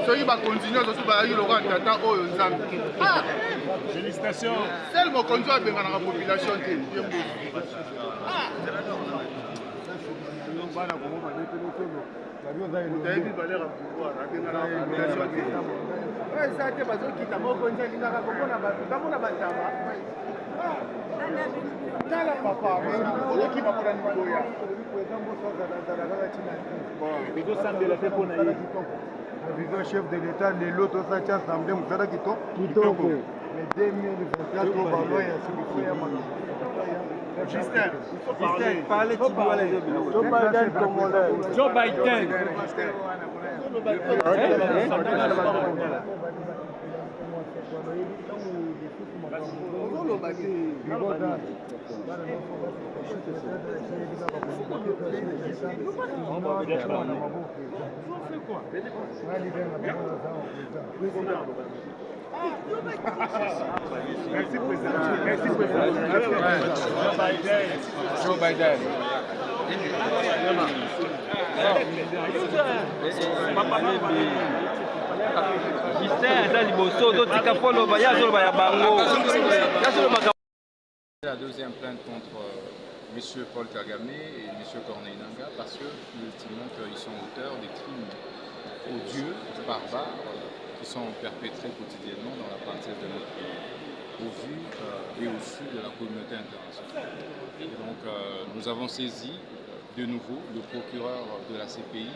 soki bakontinue ozosu bayaki lokola tata oyo nzambe. Félicitations. Sel mokonzi abenganaka population te ye mbosi. oyebi valeur ya pouvoir abenganaka population te. oyo eza te bazokita mokonzi alingaka komona bato tamona bantaba. tala papa ozokima mpona niboya. Bizosambela pe mpona ye. Vision chef de l'État, l'autre aussi assemblée, vous savez qui tombe. Mais 2024, on va loin, Justin, parlez Joe Biden. Merci président. Merci président. Joe Biden. La deuxième plainte contre M. Paul Kagame et M. Corneille Nangaa parce que nous estimons qu'ils sont auteurs des crimes odieux, barbares, qui sont perpétrés quotidiennement dans la partie de notre pays, au vu et au su de la communauté internationale. Et donc nous avons saisi de nouveau le procureur de la CPI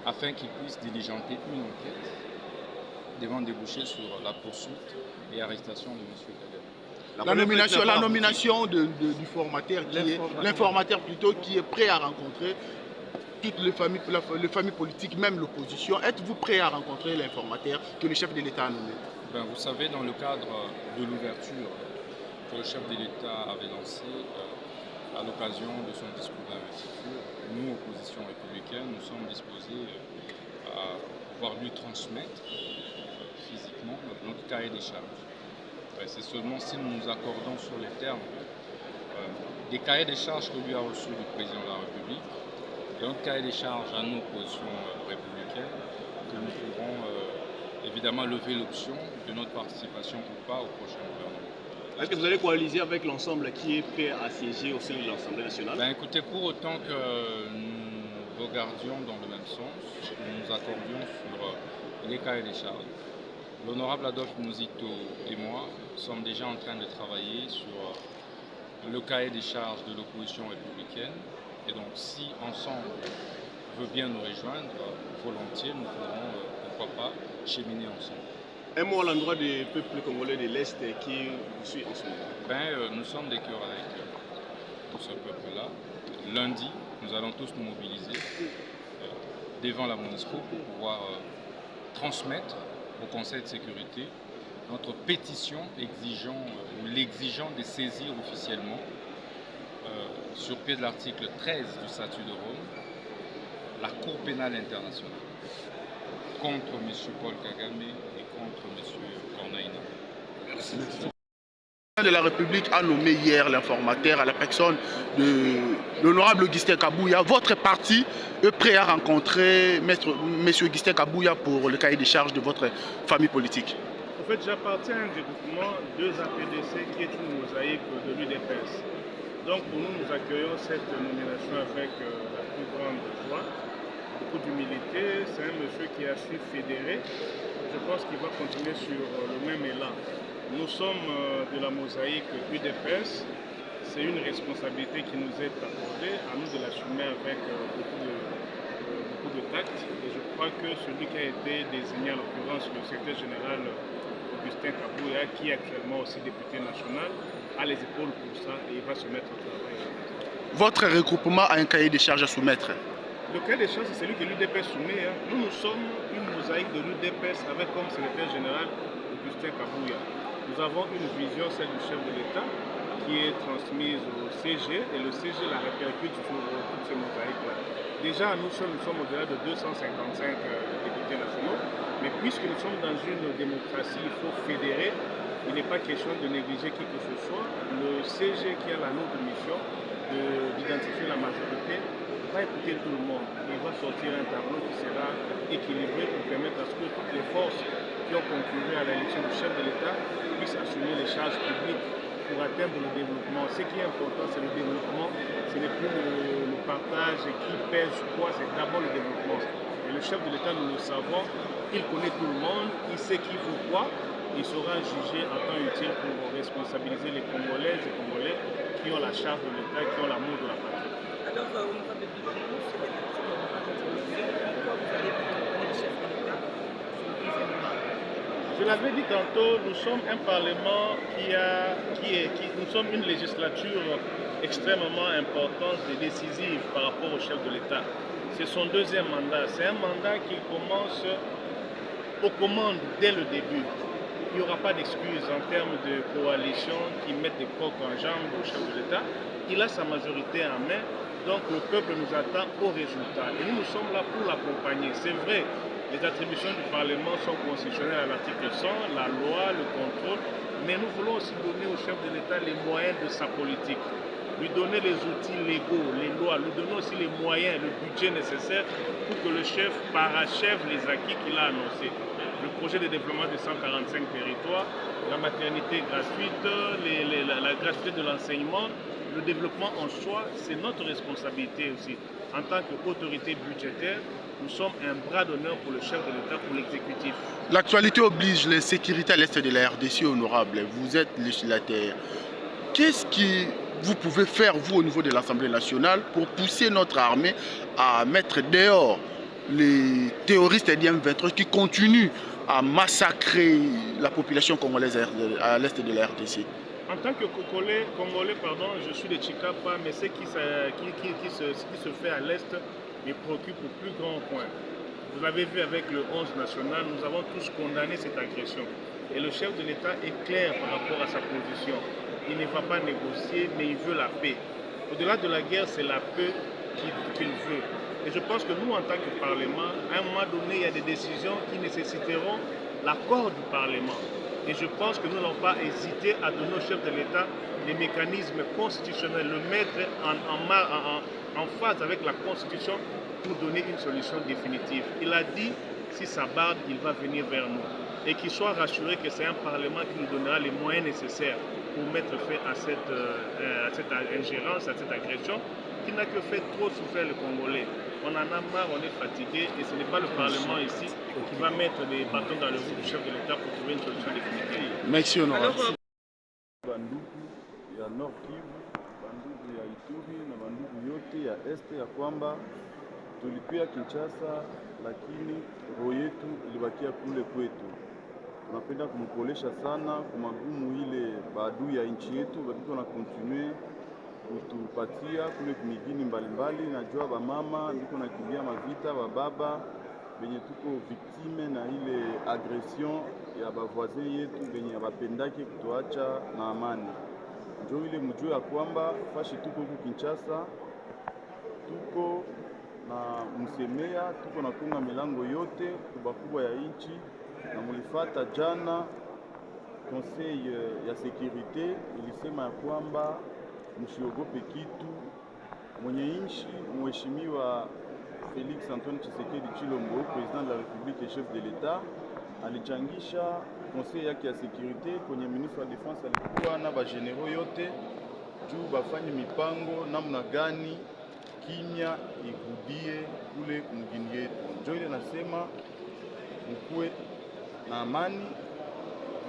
afin qu'il puisse diligenter une enquête devant déboucher sur la poursuite et arrestation de M. Kagame. La nomination du formateur, l'informateur plutôt, qui est prêt à rencontrer toutes les familles politiques, même l'opposition. Êtes-vous prêt à rencontrer l'informateur que le chef de l'État a nommé? Ben, vous savez, dans le cadre de l'ouverture que le chef de l'État avait lancée à l'occasion de son discours d'investiture, nous, opposition républicaine, nous sommes disposés à pouvoir lui transmettre physiquement notre cahier des charges. C'est seulement si nous nous accordons sur les termes des cahiers des charges que lui a reçus le président de la République et notre cahier des charges à nos positions républicaines que nous pourrons évidemment lever l'option de notre participation ou pas au prochain gouvernement. Est-ce que vous allez coaliser avec l'ensemble qui est prêt à siéger au sein de l'Assemblée nationale? Ben, écoutez, pour autant que nous regardions dans le même sens, nous nous accordions sur les cahiers des charges. L'honorable Adolphe Muzito et moi sommes déjà en train de travailler sur le cahier des charges de l'opposition républicaine. Et donc, si ensemble veut bien nous rejoindre, volontiers, nous pourrons, pourquoi pas, cheminer ensemble. Un mot à l'endroit des peuples congolais de l'Est qui vous suit en ce moment. Nous sommes des cœurs avec tout ce peuple-là. Lundi, nous allons tous nous mobiliser devant la MONUSCO pour pouvoir transmettre au Conseil de sécurité notre pétition l'exigeant de saisir officiellement sur pied de l'article 13 du statut de Rome la Cour pénale internationale contre M. Paul Kagame et contre M. Corneille Nangaa. Merci. Le président de la République a nommé hier l'informateur à la personne de l'honorable Augustin Kabouya. Votre parti est prêt à rencontrer M. Augustin Kabouya pour le cahier des charges de votre famille politique? En fait, j'appartiens à un regroupement 2APDC qui est une mosaïque de l'UDPS. Donc pour nous, nous accueillons cette nomination avec la plus grande joie, beaucoup d'humilité. C'est un monsieur qui a su fédérer. Je pense qu'il va continuer sur le même élan. Nous sommes de la mosaïque UDPS. C'est une responsabilité qui nous est accordée, à nous de l'assumer avec beaucoup de tact. Et je crois que celui qui a été désigné, en l'occurrence le secrétaire général Augustin Kabouya, qui est actuellement aussi député national, a les épaules pour ça et il va se mettre au travail. Votre regroupement a un cahier des charges à soumettre? Le cahier des charges, c'est celui que l'UDPS soumet. Nous sommes une mosaïque de l'UDPS avec comme secrétaire général Augustin Kabouya. Nous avons une vision, celle du chef de l'État, qui est transmise au CG et le CG la répercute sur toutes ces mosaïques-là. Déjà, nous sommes au-delà de 255 députés nationaux, mais puisque nous sommes dans une démocratie, il faut fédérer. Il n'est pas question de négliger qui que ce soit. Le CG qui a la lourde mission d'identifier la majorité va écouter tout le monde. Il va sortir un tableau qui sera équilibré pour permettre à ce que toutes les forces qui ont concouru à l'élection du chef de l'État puissent assumer les charges publiques pour atteindre le développement. Ce qui est important, c'est le développement, ce n'est plus le partage qui pèse quoi, c'est d'abord le développement. Et le chef de l'État, nous le savons, il connaît tout le monde, il sait qui vaut quoi, il sera jugé en temps utile pour responsabiliser les Congolaises et Congolais qui ont la charge de l'État, qui ont l'amour de la patrie. Alors, honorable député, pourquoi vous allez accompagner le chef de l'État sur le deuxième mandat? Je l'avais dit tantôt, nous sommes un parlement nous sommes une législature extrêmement importante et décisive par rapport au chef de l'État. C'est son deuxième mandat. C'est un mandat qui commence aux commandes dès le début. Il n'y aura pas d'excuses en termes de coalition qui mettent des coques en jambes au chef de l'État. Il a sa majorité en main, donc le peuple nous attend au résultat. Et nous sommes là pour l'accompagner. C'est vrai, les attributions du Parlement sont constitutionnelles à l'article 100, la loi, le contrôle, mais nous voulons aussi donner au chef de l'État les moyens de sa politique, lui donner les outils légaux, les lois, lui donner aussi les moyens, le budget nécessaire pour que le chef parachève les acquis qu'il a annoncés. Le projet de développement de 145 territoires, la maternité gratuite, la gratuité de l'enseignement, le développement en soi, c'est notre responsabilité aussi. En tant qu'autorité budgétaire, nous sommes un bras d'honneur pour le chef de l'État, pour l'exécutif. L'actualité oblige les sécurités à l'est de la RDC, honorable. Vous êtes législateur. Qu'est-ce que vous pouvez faire, vous, au niveau de l'Assemblée nationale, pour pousser notre armée à mettre dehors les terroristes et M23 qui continuent à massacrer la population congolaise à l'est de la RDC? En tant que Congolais, je suis de Chikapa, mais ce qui se fait à l'est me préoccupe au plus grand point. Vous l'avez vu avec le 11 national, nous avons tous condamné cette agression. Et le chef de l'État est clair par rapport à sa position. Il ne va pas négocier, mais il veut la paix. Au-delà de la guerre, c'est la paix qu'il veut. Et je pense que nous, en tant que Parlement, à un moment donné, il y a des décisions qui nécessiteront l'accord du Parlement. Et je pense que nous n'avons pas hésité à donner au chef de l'État des mécanismes constitutionnels, le mettre en phase avec la Constitution pour donner une solution définitive. Il a dit, si ça barde, il va venir vers nous. Et qu'il soit rassuré que c'est un Parlement qui nous donnera les moyens nécessaires pour mettre fin à cette ingérence, à cette agression, qui n'a que fait trop souffrir les Congolais. On en a marre, on est fatigué, et ce n'est pas le Parlement ici qui va mettre des bâtons dans le roues du chef de l'État pour trouver une solution définitive. Merci, honorable. Bandugu ya Nord Kivu, bandugu ya Ituri na bandugu yote ya este ya kwamba tulikuwa Kinshasa, lakini roho yetu ilibakia kule kwetu. Tunapenda kumpolesha sana kwa magumu ile baadui ya nchi yetu bakiko na continue kutupatia kule kumigini mbalimbali. Najua bamama ndiko nakimbia mavita, bababa benye tuko viktime na ile agression ya bavoisin yetu benye bapendake kutuacha na amani. Njo ile mjue ya kwamba fashi tuko huku Kinshasa, tuko na msemea, tuko na kunga milango yote kubakubwa ya nchi, na mulifata jana conseil ya sécurité ilisema ya kwamba msiogope kitu. Mwenye nchi mheshimiwa Félix Antoine Tshisekedi Tshilombo, président de la République et chef de l'État, alichangisha conseil yake ya sécurité kwenye ministre wa défense, alikuwa na ba generaux yote juu bafanye mipango namna gani kimya igudie kule mgini yetu. Njo ile nasema mkuwe na amani,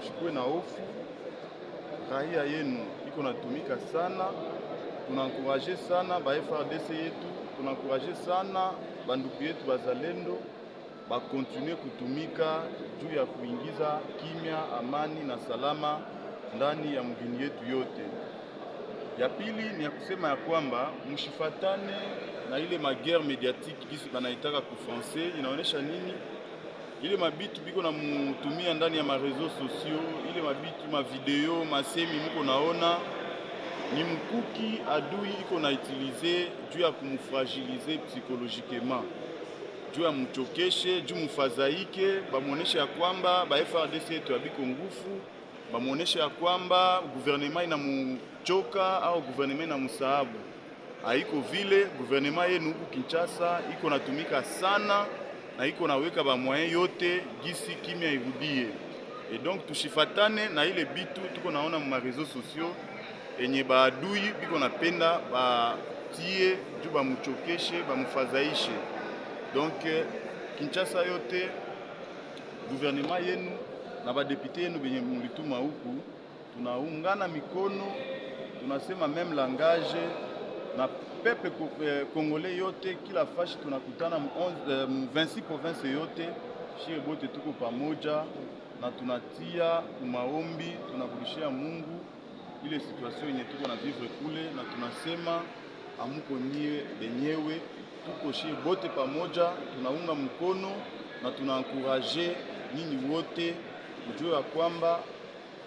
mshikuwe na hofu. Raia yenu iko natumika sana, tunankuraje sana ba FRDC yetu, tunankuraje sana banduku yetu bazalendo bakontinue kutumika juu ya kuingiza kimya, amani na salama ndani ya mgini yetu yote. Ya pili ni ya kusema ya kwamba mshifatane na ile maguerre médiatique kisi banaitaka ku français. Inaonesha nini? Ile mabitu biko na mutumia ndani ya mareseaux sociaux, ile mabitu, mavideo, masemi mko naona ni mkuki adui iko na utiliser juu ya kumfragiliser psychologiquement, juu ya mchokeshe, juu mfazaike, bamuoneshe ya kwamba ba FRDC yetu abiko ngufu, bamuoneshe ya kwamba gouvernement inamuchoka au gouvernement inamusahabu. Haiko vile, gouvernement yenu huku Kinshasa iko natumika sana na iko naweka ba moyen yote gisi kimya irudie. Et donc tushifatane na ile bitu tuko naona mu réseaux sociaux enye baadui biko napenda batie juu bamuchokeshe bamufadhaishe. Donc Kinshasa yote gouvernement yenu na badepute yenu benye mulituma huku tunaungana mikono, tunasema même langage na pepe congolais yote, kila fashi tunakutana mu 26 province yote, shie bote tuko pamoja na tunatia maombi, tunakurudishia Mungu ile situation yenye tuko na vivre kule, na tunasema amuko nyie benyewe, tuko shie bote pamoja, tunaunga mkono na tunaencourager nyinyi wote kujua ya kwamba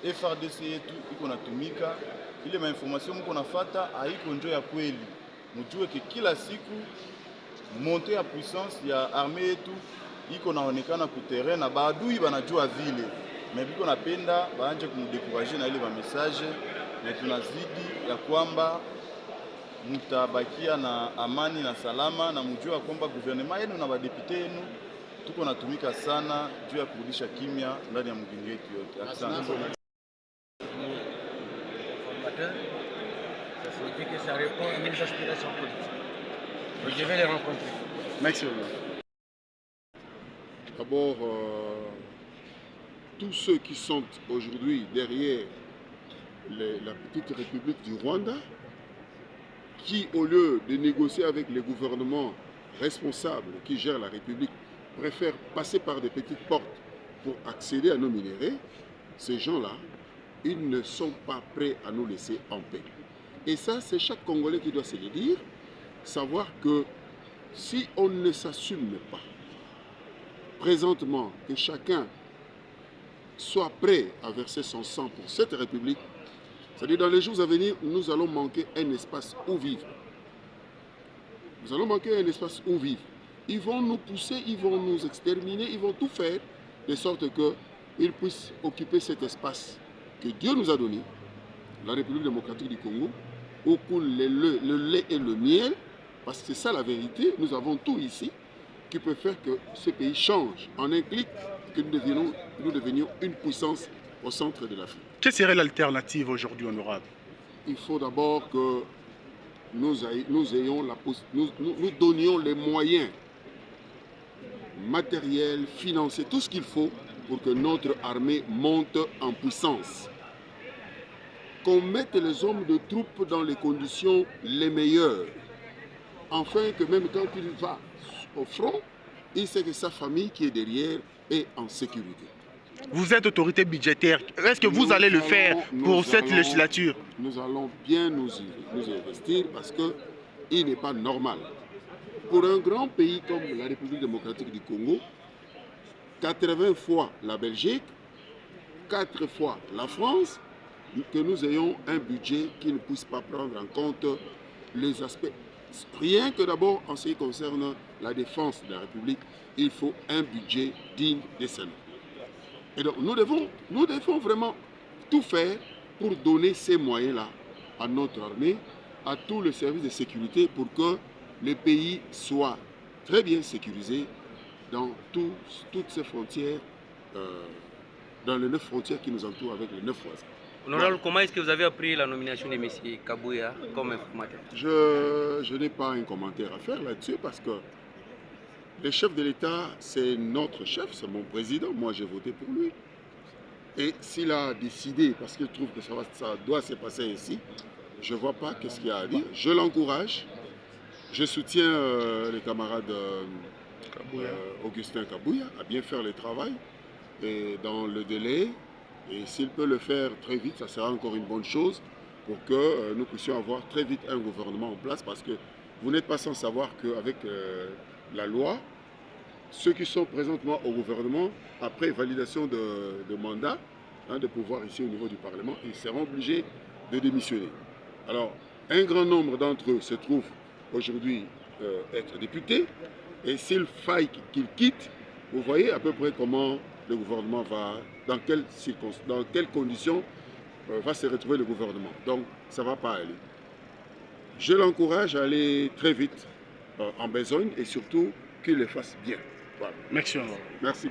FRDC yetu iko natumika. Ile mainformation mko nafata haiko njo ya kweli. Mjue ke kila siku monte ya puissance ya armée yetu iko naonekana ku terrain na baadui banajua vile. Mais biko napenda baanje kumdekurager na ile ba message, na tunazidi ya kwamba mutabakia na amani na salama, na mjue kwamba gouvernement yenu na badepute yenu tuko natumika sana juu ya kurudisha kimya ndani ya mgingi yetu yote. Asante. Ça signifie que ça répond à mes aspirations politiques. Je vais les rencontrer. Merci. D'abord, tous ceux qui sont aujourd'hui derrière la petite République du Rwanda, qui au lieu de négocier avec les gouvernements responsables qui gèrent la République, préfèrent passer par des petites portes pour accéder à nos minéraux, ces gens-là, ils ne sont pas prêts à nous laisser en paix. Et ça, c'est chaque Congolais qui doit se le dire, savoir que si on ne s'assume pas, présentement, que chacun soit prêt à verser son sang pour cette République, c'est-à-dire dans les jours à venir, nous allons manquer un espace où vivre. Nous allons manquer un espace où vivre. Ils vont nous pousser, ils vont nous exterminer, ils vont tout faire de sorte qu'ils puissent occuper cet espace que Dieu nous a donné, la République démocratique du Congo, où coule le lait et le miel, parce que c'est ça la vérité. Nous avons tout ici qui peut faire que ce pays change en un clic, que nous devenions une puissance au centre de l'Afrique. Quelle serait l'alternative aujourd'hui, honorable? Il faut d'abord que nous donnions les moyens matériels, financiers, tout ce qu'il faut pour que notre armée monte en puissance. Qu'on mette les hommes de troupes dans les conditions les meilleures, afin que même quand il va au front, il sait que sa famille qui est derrière est en sécurité. Vous êtes autorité budgétaire. Est-ce que vous allez le faire pour cette législature? Nous allons bien nous investir parce qu'il n'est pas normal. Pour un grand pays comme la République démocratique du Congo, 80 fois la Belgique, 4 fois la France, que nous ayons un budget qui ne puisse pas prendre en compte les aspects. Rien que d'abord en ce qui concerne la défense de la République, il faut un budget digne des Sénats. Et donc nous devons vraiment tout faire pour donner ces moyens-là à notre armée, à tous les services de sécurité pour que le pays soit très bien sécurisé dans toutes ces frontières, dans les 9 frontières qui nous entourent avec les 9 voisins. Honorable, comment est-ce que vous avez appris la nomination de M. Kabuya comme informateur? Je n'ai pas un commentaire à faire là-dessus parce que le chef de l'État, c'est notre chef, c'est mon président, moi j'ai voté pour lui. Et s'il a décidé, parce qu'il trouve que ça doit se passer ainsi, je ne vois pas qu'est-ce qu'il y a à dire. Je l'encourage, je soutiens le camarade Augustin Kabuya à bien faire le travail et dans le délai. Et s'il peut le faire très vite, ça sera encore une bonne chose pour que nous puissions avoir très vite un gouvernement en place parce que vous n'êtes pas sans savoir qu'avec la loi, ceux qui sont présentement au gouvernement, après validation de mandat, de pouvoir ici au niveau du Parlement, ils seront obligés de démissionner. Alors, un grand nombre d'entre eux se trouvent aujourd'hui être députés et s'il faille qu'ils quittent, vous voyez à peu près comment le gouvernement va, dans quelles conditions va se retrouver le gouvernement. Donc, ça ne va pas aller. Je l'encourage à aller très vite en besogne et surtout qu'il le fasse bien. Voilà. Merci. Merci.